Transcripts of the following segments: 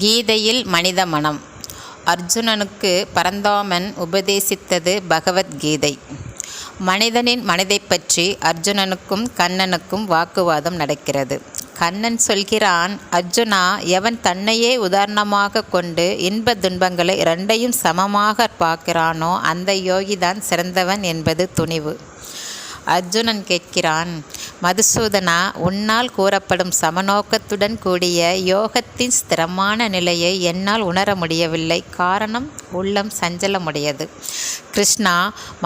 கீதையில் மனித மனம். அர்ஜுனனுக்கு பரந்தாமன் உபதேசித்தது பகவத்கீதை. மனிதனின் மனதைப் பற்றி அர்ஜுனனுக்கும் கண்ணனுக்கும் வாக்குவாதம் நடக்கிறது. கண்ணன் சொல்கிறான், அர்ஜுனா, எவன் தன்னையே உதாரணமாக கொண்டு இன்ப துன்பங்களை இரண்டையும் சமமாக பார்க்கிறானோ அந்த யோகிதான் சிறந்தவன் என்பது துணிவு. அர்ஜுனன் கேட்கிறான், மதுசூதனா, உன்னால் கூறப்படும் சமநோக்கத்துடன் கூடிய யோகத்தின் ஸ்திரமான நிலையை என்னால் உணர முடியவில்லை. காரணம், உள்ளம் சஞ்சலமுடையது. கிருஷ்ணா,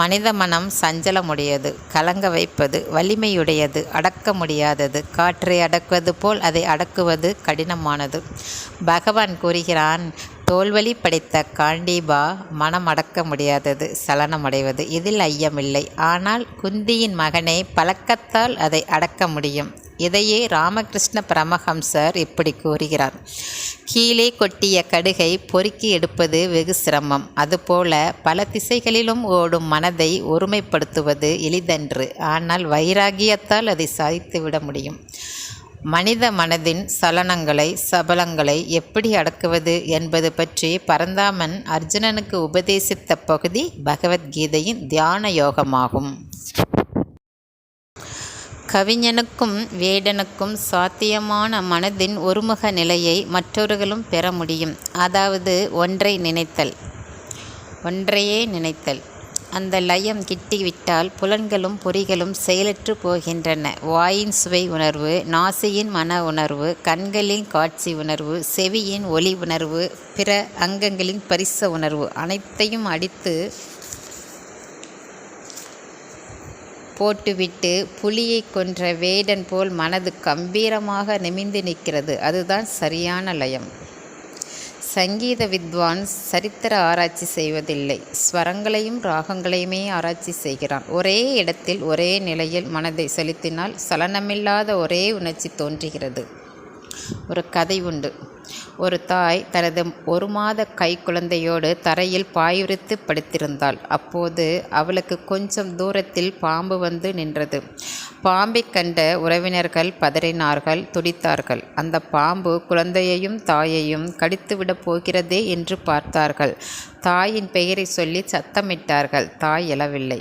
மனித மனம் சஞ்சலமுடையது, கலங்க வைப்பது, வலிமையுடையது, அடக்க முடியாதது. காற்றை அடக்குவது போல் அதை அடக்குவது கடினமானது. பகவான் கூறுகிறான், தோல்வலி படைத்த காண்டீபா, மனம் அடக்க முடியாதது, சலனமடைவது, இதில் ஐயமில்லை. ஆனால் குந்தியின் மகனே, பழக்கத்தால் அதை அடக்க முடியும். இதையே ராமகிருஷ்ண பரமஹம்சர் இப்படி கூறுகிறார், கீழே கொட்டிய கடுகை பொறுக்கி எடுப்பது வெகு சிரமம். அதுபோல பல திசைகளிலும் ஓடும் மனதை ஒருமைப்படுத்துவது எளிதன்று. ஆனால் வைராகியத்தால் அதை சாதித்துவிட முடியும். மனித மனதின் சலனங்களை சபலங்களை எப்படி அடக்குவது என்பது பற்றி பரந்தாமன் அர்ஜுனனுக்கு உபதேசித்த பகுதி பகவத்கீதையின் தியான யோகமாகும். கவிஞனுக்கும் வேடனுக்கும் சாத்தியமான மனதின் ஒருமுக நிலையை மற்றவர்களும் பெற முடியும். அதாவது ஒன்றையே நினைத்தல். அந்த லயம் கிட்டிவிட்டால் புலன்களும் பொறிகளும் செயலற்று போகின்றன. வாயின் சுவை உணர்வு, நாசியின் மன உணர்வு, கண்களின் காட்சி உணர்வு, செவியின் ஒலி உணர்வு, பிற அங்கங்களின் பரிச உணர்வு அனைத்தையும் அடித்து போட்டுவிட்டு புலியை கொன்ற வேடன் போல் மனது கம்பீரமாக நிமிர்ந்து நிற்கிறது. அதுதான் சரியான லயம். சங்கீத வித்வான் சரித்திர ஆராய்ச்சி செய்வதில்லை, ஸ்வரங்களையும் ராகங்களையுமே ஆராய்ச்சி செய்கிறான். ஒரே இடத்தில் ஒரே நிலையில் மனதை செலுத்தினால் சலனமில்லாத ஒரே உணர்ச்சி தோன்றுகிறது. ஒரு கதை உண்டு. ஒரு தாய் தனது 1 மாத கை குழந்தையோடு தரையில் பாயுரித்து படுத்திருந்தாள். அப்போது அவளுக்கு கொஞ்சம் தூரத்தில் பாம்பு வந்து நின்றது. பாம்பை கண்ட உறவினர்கள் பதறினார்கள், துடித்தார்கள். அந்த பாம்பு குழந்தையையும் தாயையும் கடித்துவிடப் போகிறதே என்று பார்த்தார்கள். தாயின் பெயரை சொல்லி சத்தமிட்டார்கள். தாய் எழவில்லை.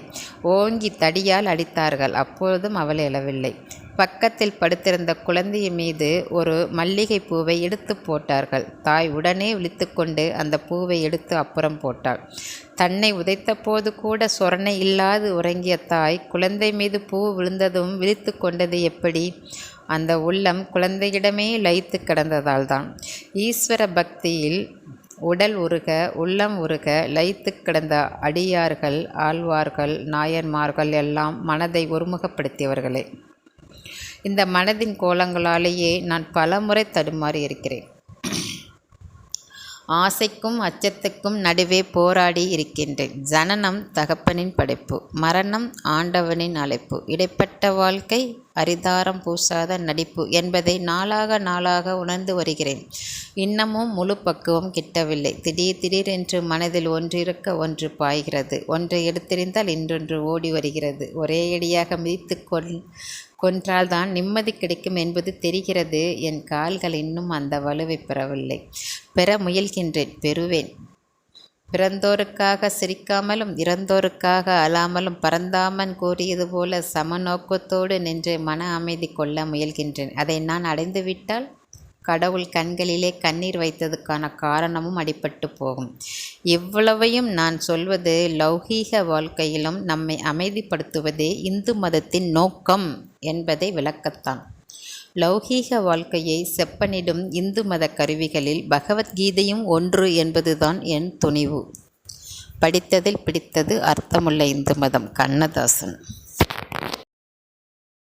ஓங்கி தடியால் அடித்தார்கள். அப்பொழுதும் அவள் எழவில்லை. பக்கத்தில் படுத்திருந்த குழந்தை மீது ஒரு மல்லிகை பூவை எடுத்து போட்டார்கள். தாய் உடனே விழித்துக்கொண்டு அந்த பூவை எடுத்து அப்புறம் போட்டாள். தன்னை உதைத்த போது கூட சொரணை இல்லாது உறங்கிய தாய் குழந்தை மீது பூ விழுந்ததும் விழித்து கொண்டது எப்படி? அந்த உள்ளம் குழந்தையிடமே லயித்து கிடந்ததால் தான். ஈஸ்வர பக்தியில் உடல் உருக உள்ளம் உருக லயித்து கிடந்த அடியார்கள், ஆழ்வார்கள், நாயன்மார்கள் எல்லாம் மனதை ஒருமுகப்படுத்தியவர்களே. இந்த மனதின் கோலங்களாலேயே நான் பலமுறை தடுமாறி இருக்கிறேன். ஆசைக்கும் அச்சத்துக்கும் நடுவே போராடி இருக்கின்றேன். ஜனனம் தகப்பனின் படைப்பு, மரணம் ஆண்டவனின் அழைப்பு, இடைப்பட்ட வாழ்க்கை அரிதாரம் பூசாத நடிப்பு என்பதை நாளாக உணர்ந்து வருகிறேன். இன்னமும் முழு பக்குவம் கிட்டவில்லை. திடீரென்று மனதில் ஒன்றிருக்க ஒன்று பாய்கிறது. ஒன்றை எடுத்தெறிந்தால் இன்னொன்று ஓடி வருகிறது. ஒரேயடியாக மிதித்து கொன்றால்தான் நிம்மதி கிடைக்கும் என்பது தெரிகிறது. என் கால்கள் இன்னும் அந்த வலுவை பெறவில்லை. பெற முயல்கின்றேன், பெறுவேன். பிறந்தோருக்காக சிரிக்காமலும் இறந்தோருக்காக அழாமலும் பரந்தாமன் கூறியது போல சமநோக்கத்தோடு நின்று மன அமைதி கொள்ள முயல்கின்றேன். அதை நான் அடைந்துவிட்டால் கடவுள் கண்களிலே கண்ணீர் வைத்ததுக்கான காரணமும் அடிபட்டு போகும். இவ்வளவையும் நான் சொல்வது லௌகீக வாழ்க்கையிலும் நம்மை அமைதிப்படுத்துவதே இந்து மதத்தின் நோக்கம் என்பதை விளக்கத்தான். லௌகீக வாழ்க்கையை செப்பனிடும் இந்து மத கருவிகளில் பகவத்கீதையும் ஒன்று என்பதுதான் என் துணிவு. படித்ததில் பிடித்தது அர்த்தமுள்ள இந்து மதம். கண்ணதாசன்.